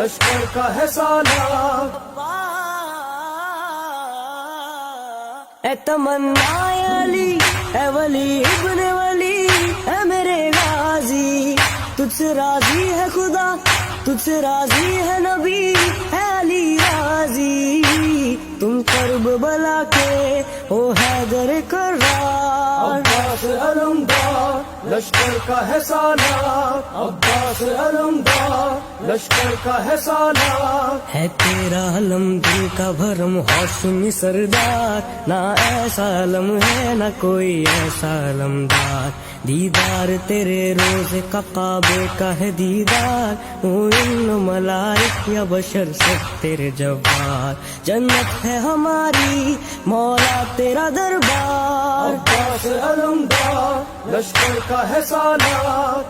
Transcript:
लश्कर का है सालार। ए तमन्ना अली ए वली इब्ने वली है मेरे गाजी, तुझसे राजी है खुदा, तुझसे राजी है नबी, है अली राजी। तुम कर्ब बला के ओ हैदर कर्रार। अब्बास अलमदार लश्कर का है सालार। अब्बास अलमदार लश्कर का है सालार। है तेरा अलम दिल का भरम हौसमी सरदार, ना ऐसा अलम है ना कोई ऐसा अलमदार। दीदार तेरे रोज का काबे का है दीदार, इन मलाइक या बशर सब तेरे जवार। जन्नत है हमारी मौला तेरा दरबार। अब्बास अलमदार लश्कर का है सालार।